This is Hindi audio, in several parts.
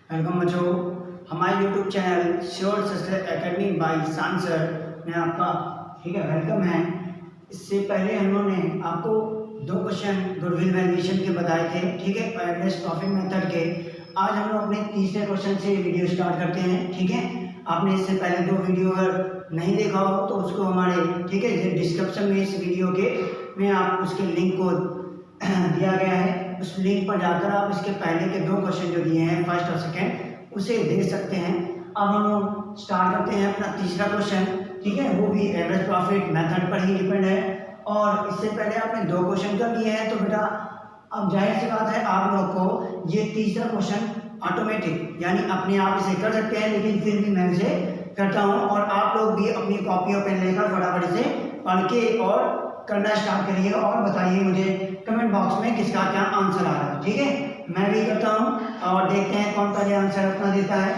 वेलकम बच्चों, हमारे YouTube channel sure success academy by Shan sir में आपका ठीक है वेलकम है। इससे पहले हम लोगों ने आपको 2 क्वेश्चन गुडविल वैल्यूएशन के बताए थे, ठीक है, एवरेज प्रॉफिट मेथड के। आज हम लोग अपने तीसरे क्वेश्चन से वीडियो स्टार्ट करते हैं, ठीक है। आपने इससे पहले 2 वीडियो अगर नहीं देखा हो तो उसको हमारे ठीक है डिस्क्रिप्शन में इस वीडियो के में आप उसके लिंक को दिया गया है, उस लिंक पर जाकर आप इसके पहले के 2 क्वेश्चन जो दिए हैं फर्स्ट और सेकंड उसे देख सकते हैं। अब हम लोग स्टार्ट करते हैं अपना तीसरा क्वेश्चन, ठीक है, वो भी एवरेज प्रॉफिट मेथड पर ही डिपेंड है। और इससे पहले आपने 2 क्वेश्चन कर लिए हैं तो बेटा अब जाहिर सी बात है आप लोग को ये तीसरा क्वेश्चन ऑटोमेटिक यानी अपने आप इसे कर सकते हैं, लेकिन फिर भी मैं इसे करता हूँ और आप लोग भी अपनी कॉपी और पेन लेकर फटाफट इसे पढ़ के और करना स्टार्ट करिए और बताइए मुझे कमेंट बॉक्स में किसका क्या आंसर आ रहा है, ठीक है। मैं भी करता हूँ और देखते हैं कौन सा आंसर अपना देता है।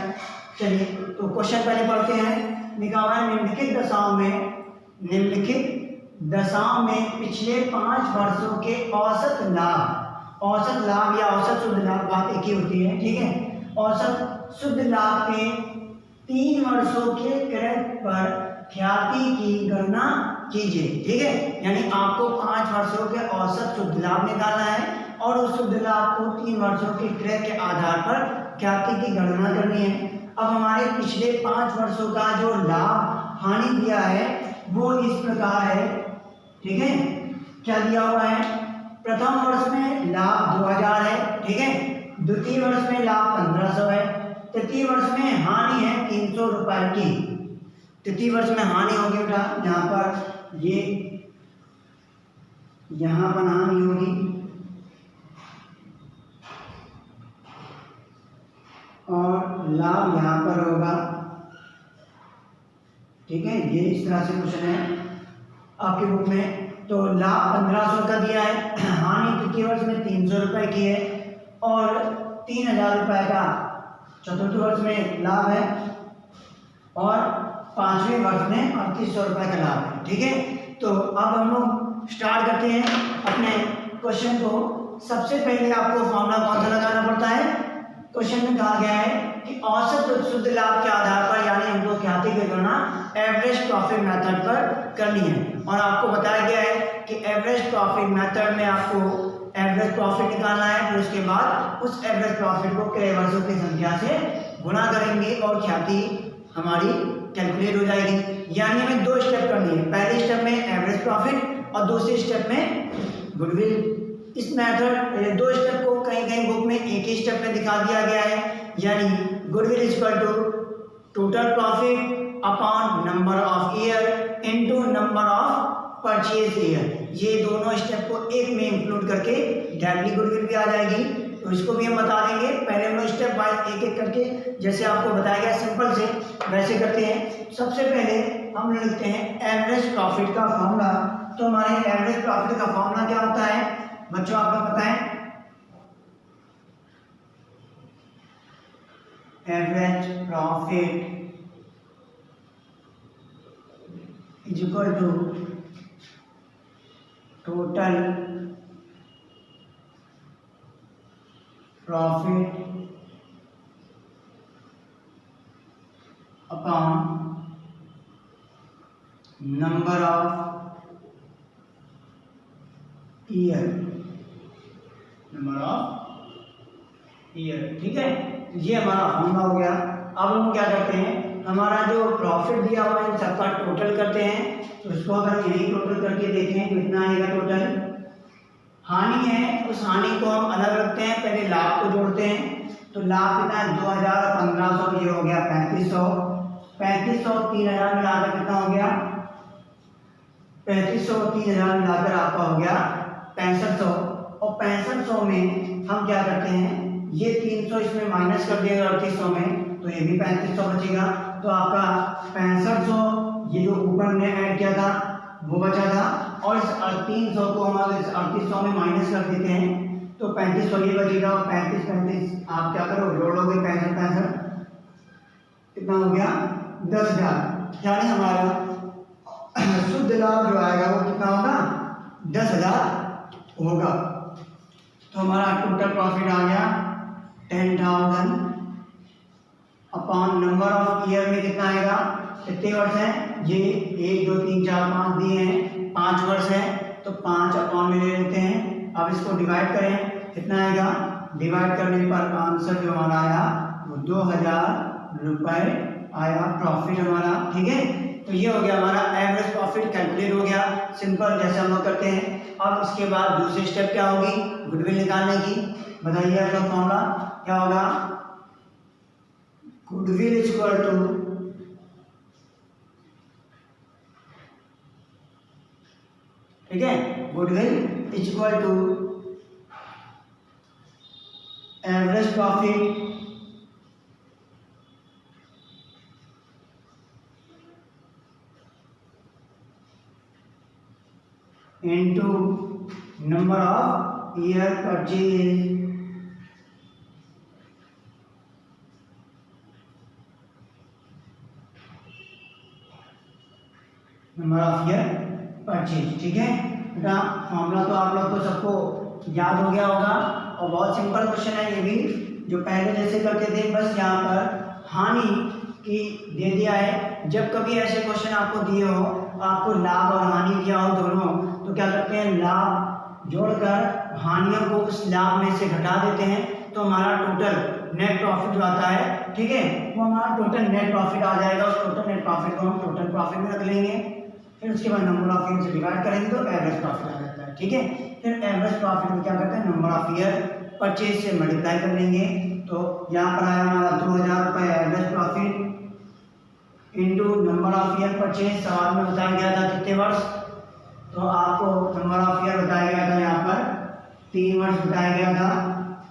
चलिए तो क्वेश्चन पहले पढ़ते हैं। लिखा हुआ है निम्नलिखित दशाओं में पिछले 5 वर्षों के औसत लाभ या औसत शुद्ध लाभ, बात एक ही होती है, ठीक है। औसत शुद्ध लाभ के 3 वर्षों के क्रय पर ख्याति की गणना कीजिए, ठीक है। यानी आपको 5 वर्षों के औसत शुद्ध लाभ निकालना है और उस शुद्ध लाभ को 3 वर्षों के क्रय के आधार पर ख्याति की गणना करनी है। अब हमारे पिछले 5 वर्षों का जो लाभ हानि दिया है वो इस प्रकार है, ठीक है। क्या दिया हुआ है? प्रथम वर्ष में लाभ 2000 है, ठीक है। द्वितीय वर्ष में लाभ 1500 है। तृतीय वर्ष में हानि है 300 रुपए की। तृतीय वर्ष में हानि होगी बेटा यहाँ पर, ये यहाँ पर हानि होगी और लाभ यहाँ पर होगा, ठीक है। ये इस तरह से क्वेश्चन है आपके बुक में। तो लाभ 1500 का दिया है, हानि तृतीय वर्ष में 300 रुपए की है और 3000 रुपए का चतुर्थ वर्ष में लाभ है और 5वें वर्ष में 3800 रुपए का लाभ है, ठीक है। तो अब हम लोग स्टार्ट करते हैं अपने क्वेश्चन को। सबसे पहले आपको फॉर्मूला कौन सा लगाना पड़ता है? क्वेश्चन में कहा गया है कि औसत शुद्ध लाभ के आधार पर यानी हमको ख्याति की गणना एवरेज प्रॉफिट मेथड पर करनी है और आपको बताया गया है कि एवरेज प्रॉफिट मेथड में आपको एवरेज प्रॉफिट निकालना है, फिर उसके बाद उस एवरेज प्रॉफिट को क्रय वर्षों की संख्या से गुणा करेंगे और ख्याति हमारी कैलकुलेट हो जाएगी। यानी हमें 2 स्टेप करनी है, पहले स्टेप में एवरेज प्रॉफिट और दूसरे स्टेप में गुडविल। इस मेथड 2 स्टेप को कहीं बुक में एक ही स्टेप में दिखा दिया गया है, यानी goodwill equal to total profit upon number of year into number of purchase year. ये दोनों स्टेप को एक में इंक्लूड करके डायरेक्टली गुडविल भी आ जाएगी, तो इसको भी हम बता देंगे। पहले हम लोग स्टेप बाय एक करके जैसे आपको बताया गया सिंपल से वैसे करते हैं। सबसे पहले हम लिखते हैं एवरेज प्रॉफिट का फॉर्मूला। तो हमारे एवरेज प्रॉफिट का फॉर्मूला क्या होता है बच्चों, आपको पता है? Average profit is equal to total profit upon number of year, ठीक है। ये हमारा फॉर्मूला हो गया। अब हम क्या करते हैं, हमारा जो प्रॉफिट दिया हुआ है इन सबका टोटल करते हैं। तो इसको अगर यही टोटल करके देखें तो इतना आएगा टोटल। हानि है, उस हानि को हम अलग रखते हैं, पहले लाभ को जोड़ते हैं। तो लाभ कितना है 2000 और 1500, ये हो गया 3500। 3500 3000 मिलाकर कितना हो गया? 3500 और 3000 मिलाकर आपका हो गया 6500। और 6500 में हम क्या करते हैं, ये 300 इसमें माइनस कर दिया 3800 में, तो ये भी 3500 बचेगा। तो आपका 6500 ये जो ऊपर ने ऐड किया था वो बचा था और इस 300 को हम अगर 3800 में माइनस कर देते हैं तो 3500 ये बचेगा और 35 आप क्या करो जोड़ोगे 65 कितना हो गया 10,000। यानी हमारा शुद्ध लाभ जो आएगा वो कितना होगा 10,000 होगा। तो हमारा टोटल प्रॉफिट आ गया 10,000 अपॉन नंबर ऑफ ईयर में कितना आएगा, कितने वर्ष हैं ये 1 2 3 4 5 दिए हैं, 5 वर्ष हैं तो 5 अपॉन में ले लेते हैं। अब इसको डिवाइड करें, कितना आएगा, डिवाइड करने पर आंसर जो हमारा आया वो 2000 रुपये आया प्रॉफिट हमारा। ठीक है, तो ये हो गया हमारा एवरेज प्रॉफिट कैलकुलेट हो गया, सिंपल जैसे हम लोग करते हैं। अब इसके बाद दूसरी स्टेप क्या होगी, गुडविल निकालने की। बताइए आप लोग फॉर्मूला क्या होगा, गुडविल इज इक्वल टू ठीक है, goodwill is equal to average profit into number of year purchase number of year purchase. ठीक है बेटा, फॉर्मूला तो आप लोग को सबको याद हो गया होगा और बहुत सिंपल क्वेश्चन है ये भी, जो पहले जैसे करते थे, बस यहाँ पर हानि की दे दिया है। जब कभी ऐसे क्वेश्चन आपको दिए हो, आपको लाभ और हानि दिया हो दोनों, तो क्या करते हैं, लाभ जोड़कर हानियों को उस लाभ में से घटा देते हैं, तो हमारा टोटल नेट प्रॉफिट जो आता है, ठीक है, वो हमारा टोटल नेट प्रॉफिट आ जाएगा। उस टोटल नेट प्रॉफिट को हम टोटल प्रॉफिट में रख लेंगे, फिर उसके बाद नंबर ऑफ ईयर से डिवाइड करेंगे तो एवरेज प्रॉफिट आ जाता है। ठीक है, फिर एवरेज प्रॉफिट में क्या करते हैं, नंबर ऑफ ईयर परचेज से मल्टीप्लाई कर लेंगे। तो यहाँ पर आया हमारा 2000 रुपये average profit into number of year purchase. सवाल में बताया गया था कितने वर्ष, तो आपको नंबर ऑफ ईयर बताया गया था, यहाँ पर 3 वर्ष बताया गया था।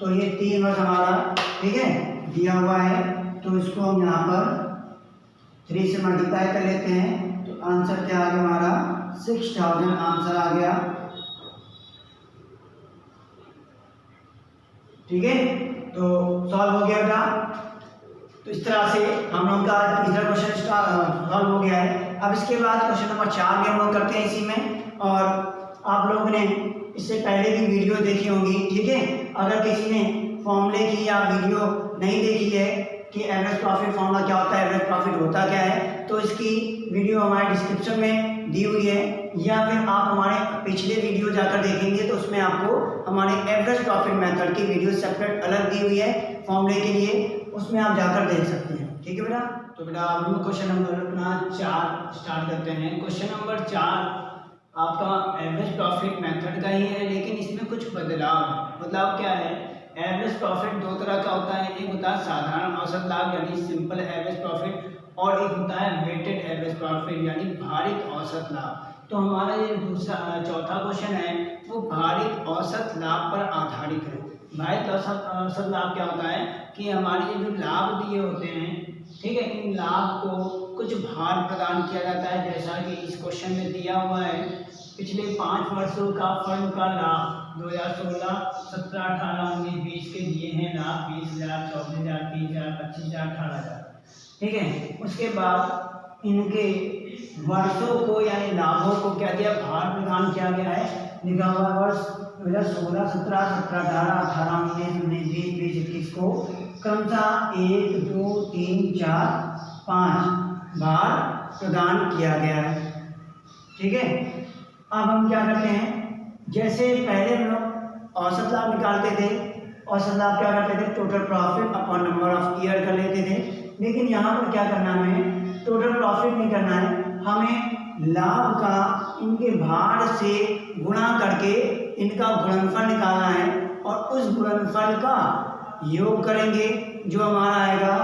तो ये 3 वर्ष हमारा, ठीक है, दिया हुआ है, तो इसको हम यहाँ पर 3 से मल्टीप्लाई कर लेते हैं, तो आंसर क्या आ गया हमारा 6000 आंसर आ गया। ठीक है, तो सॉल्व हो गया बेटा। तो इस तरह से हम लोग का तीसरा क्वेश्चन सॉल्व हो गया है। अब इसके बाद क्वेश्चन नंबर 4 भी हम लोग करते हैं इसी में, और आप लोगों ने इससे पहले भी वीडियो देखी होंगी। ठीक है, अगर किसी ने फॉर्मूले की या वीडियो नहीं देखी है कि एवरेज प्रॉफिट फॉर्मूला क्या होता है, एवरेज प्रॉफिट होता क्या है, तो इसकी वीडियो हमारे डिस्क्रिप्शन में दी हुई है, या फिर आप हमारे पिछले वीडियो जाकर देखेंगे तो उसमें आपको हमारे एवरेज प्रॉफिट मेथड की वीडियो सेपरेट अलग दी हुई है फॉर्मूले के लिए, उसमें आप जाकर देख सकते हैं। ठीक है बेटा, तो बेटा अब हम क्वेश्चन नंबर अपना 4 स्टार्ट करते हैं। क्वेश्चन नंबर 4 आपका एवरेज प्रॉफिट मेथड का ही है, लेकिन इसमें कुछ बदलाव क्या है। एवरेज प्रॉफिट 2 तरह का होता है, एक होता है साधारण औसत लाभ यानी सिंपल एवरेज प्रॉफिट, और एक होता है वेटेड एवरेज प्रॉफिट यानी भारित औसत लाभ। तो हमारा ये चौथा क्वेश्चन है वो भारित औसत लाभ पर आधारित है। भारित औसत लाभ क्या होता है कि हमारे ये जो लाभ दिए होते हैं, ठीक है, इन लाभ को कुछ भार प्रदान किया जाता है, जैसा कि इस क्वेश्चन में दिया हुआ है। पिछले 5 वर्षों का फर्म का लाभ 2016, 17, 18, 19, 20 के दिए हैं लाभ 20,000, 24,000, 30,000, 25,000, 18,000। ठीक है, उसके बाद इनके वर्षों को यानी लाभों को क्या दिया, भार प्रदान किया गया है। लिखा हुआ वर्ष 2016, 17, 18, 18, 19, 20, 21 को क्रमशः 1 2 3 4 5 भार प्रदान किया गया है। ठीक है, अब हम क्या करते हैं, जैसे पहले हम लोग औसत लाभ निकालते थे, औसत लाभ क्या करते थे, total profit upon number of year कर लेते थे, लेकिन यहाँ पर क्या करना है, हमें टोटल प्रॉफिट नहीं करना है, हमें लाभ का इनके भार से गुणा करके इनका गुणनफल निकालना है, और उस गुणनफल का योग करेंगे जो हमारा आएगा।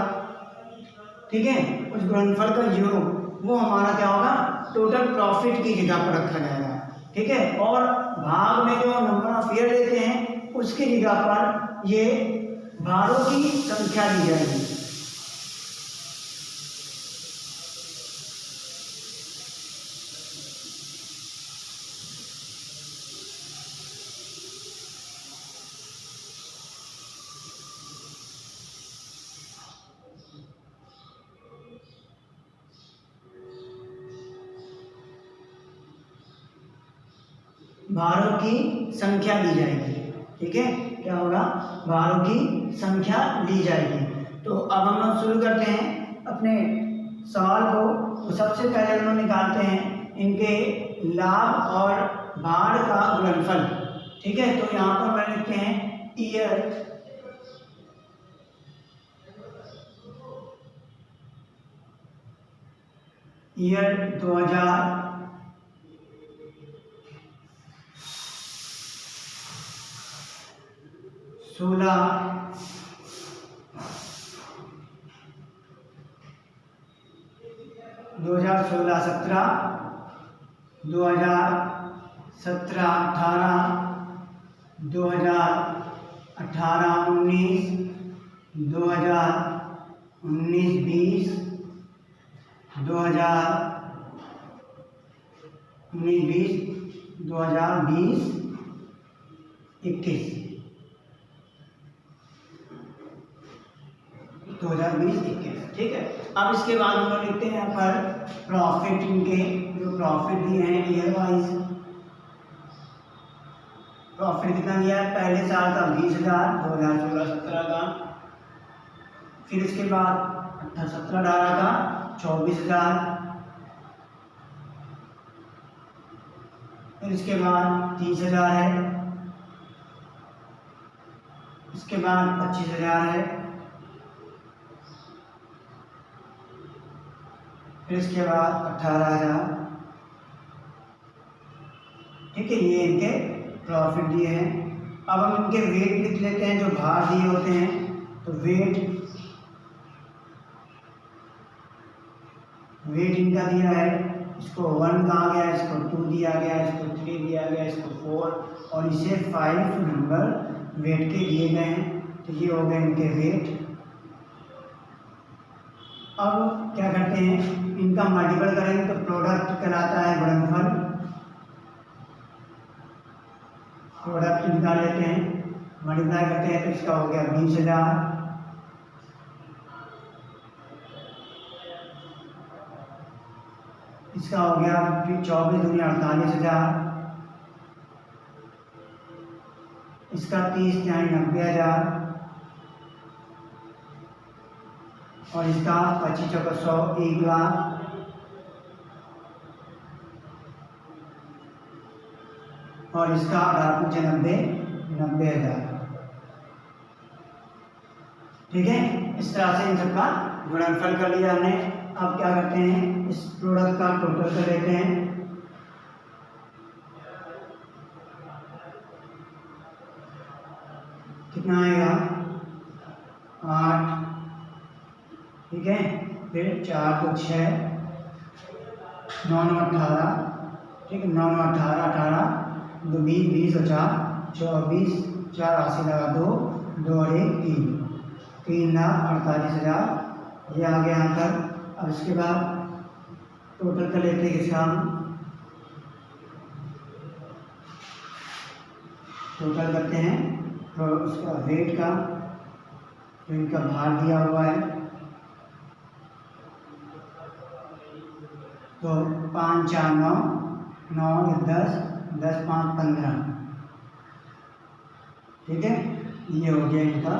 ठीक है, उस गुणनफल का योग वो हमारा क्या होगा, टोटल प्रॉफिट की जगह पर रखा जाएगा। ठीक है, और भाग में जो नंबर ऑफ ईयर लेते हैं उसकी जगह पर ये भारों की संख्या दी जाएगी। भारों की संख्या ली जाएगी। ठीक है, क्या होगा, भारों की संख्या ली जाएगी। तो अब हम लोग शुरू करते हैं अपने सवाल को। तो सबसे पहले हम लोग निकालते हैं इनके लाभ और भाड़ का गुणनफल। ठीक है, तो यहाँ पर मैं लिखते हैं ईयर 2016 2016-17, 2017-18, 2018-19, 2019-20, 2020-21, 2020-21। ठीक है, अब इसके बाद हम लोग लिखते हैं यहाँ पर प्रॉफिट, इनके जो प्रॉफिट दिए हैं ईयर वाइज। प्रॉफिट कितना दिया है? पहले साल का 20,000 2016-17 का, फिर इसके बाद 17-18 का 24,000, फिर इसके बाद 30,000 है, इसके बाद 25,000 है, फिर इसके बाद 18,000। ठीक है, ये इनके प्रॉफिट दिए हैं। अब हम इनके वेट लिख लेते हैं जो भार दिए होते हैं। तो वेट इनका दिया है, इसको 1 कहा गया, इसको 2 दिया गया, इसको 3 दिया गया, इसको 4 और इसे 5 नंबर वेट के दिए गए हैं। तो ये हो गए इनके वेट। अब क्या करते हैं, इनका मल्टीपल करेंगे तो प्रोडक्ट कहलाता है गुणनफल। प्रोडक्ट निकाल लेते हैं, मल्टीप्लाई करते हैं तो इसका हो गया 20,000, इसका हो गया 24 दूनी 48,000, इसका 30 यानी 90,000 और इसका 25-100 1,00,000 और इसका 90,000। ठीक है, इस तरह से इन सबका गुणनफल कर लिया हमने। अब क्या करते हैं, इस प्रोडक्ट का टोटल कर लेते हैं। कितना आएगा? 8। ठीक है, फिर 4 तो 6, 9 9 18। ठीक है, 9 9 18 18, 2 20 20 और 4 24, 4 80 लगा 2 2 और 1 3, 3,48,000 ये आ गया यहाँ पर। अब इसके बाद टोटल कर लेते हैं, इसका हम टोटल करते हैं। तो उसका वेट का जो इनका भार दिया हुआ है तो 5 4 9 9 10 10 5 15। ठीक है, ये हो गया इनका।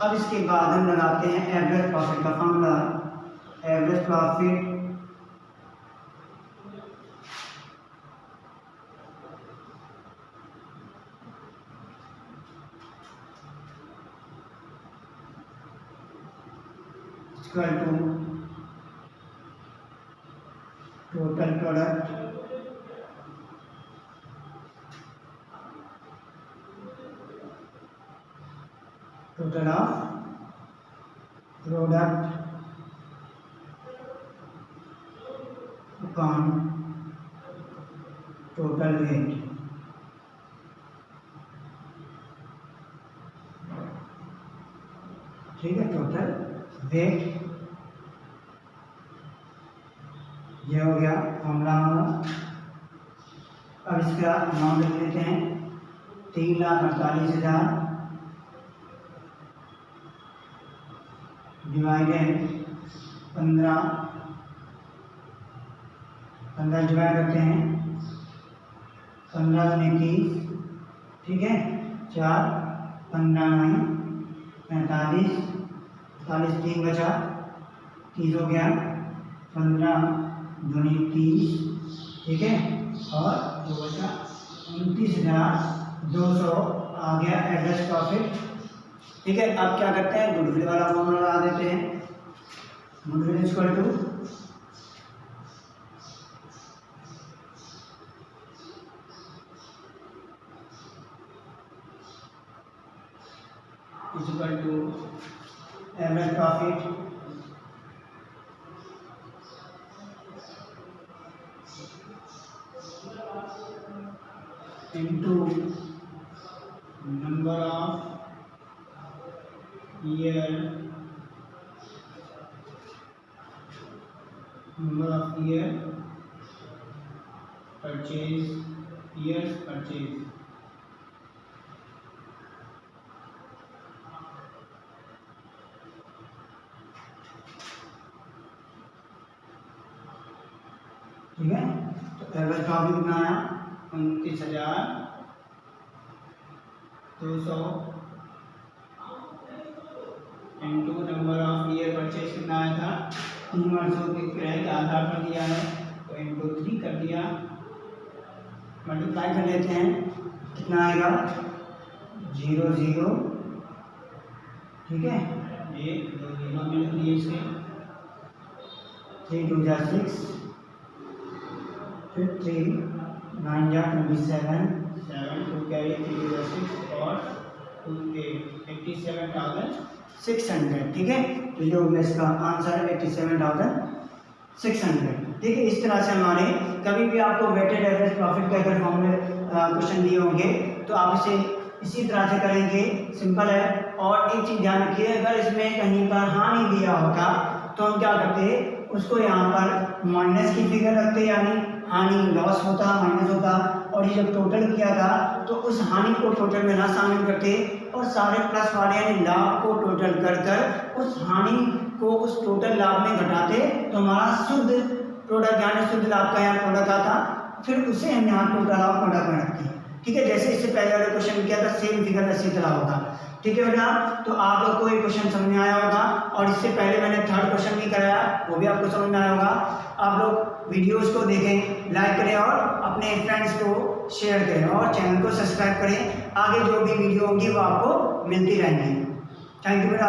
अब इसके बाद हम लगाते हैं एवरेज प्रॉफिट का formula. Average profit equal to total product total of product upon total weight। ठीक है, टोटल वेट ये हो गया फॉर्मूला हमारा। अब इसका अमाउंट लिख लेते हैं, 3,48,000 डिवाइडेड 15 डिवाइड करते हैं, 15 दूनी 30 ठीक है। 4 15 9 45, 45 3 बचा, 30 हो गया, 15 दूनी 30, ठीक है, और जो बचा 29,200 आ गया एवरेज प्रॉफिट। ठीक है, अब क्या करते हैं, गुडविल वाला फॉर्मूला लगा देते हैं। Goodwill equal to average profit into number of year purchase, years purchase। ठीक है, तो एवरेज प्रॉफिट कितना आया, 29,200 into number of year purchase कितना आया था, 3 वर्षों के किराए के आधार पर दिया है, तो इंटू 3 कर दिया, मल्टीप्लाई कर लेते हैं, कितना आएगा 0 0, ठीक है, 1 2 0 मिल दिए इसे, 3 2 जा 6, फिर 3 9 जा 27, 7 2 कैरी 3 जा 6 और 2 के 87,600। ठीक है, तो ये हो गया इसका आंसर 87,600। ठीक है, इस तरह से हमारे कभी भी आपको वेटेड एवरेज प्रॉफिट के अगर फॉर्मूले क्वेश्चन दिए होंगे तो आप इसे इसी तरह से करेंगे, सिंपल है। और एक चीज़ ध्यान रखिए, अगर इसमें कहीं पर हानि दिया होता तो हम क्या करते, उसको यहाँ पर माइनस की फिगर रखते, यानी हानि लॉस होता, माइनस होता, और ये जब टोटल किया था तो उस हानि को टोटल में ना शामिल करते और सारे प्लस वाले यानी लाभ को टोटल कर कर उस हानि को उस टोटल लाभ में घटाते, तो हमारा शुद्ध प्रोडक्ट यानी शुद्ध लाभ का यहाँ प्रोडक्ट आता, फिर उसे हम यहाँ टोटल लाभ प्रोडक्ट में रखते हैं। ठीक है, जैसे इससे पहले वाले क्वेश्चन किया था सेम फिगर इसी तरह होगा। ठीक है बेटा, तो आप लोग को ये क्वेश्चन समझ में आया होगा, और इससे पहले मैंने थर्ड क्वेश्चन भी कराया, वो भी आपको समझ में आया होगा। आप लोग वीडियोस को देखें, लाइक करें और अपने फ्रेंड्स को शेयर करें और चैनल को सब्सक्राइब करें। आगे जो भी वीडियो होंगी वो आपको मिलती रहेंगी। थैंक यू बेटा।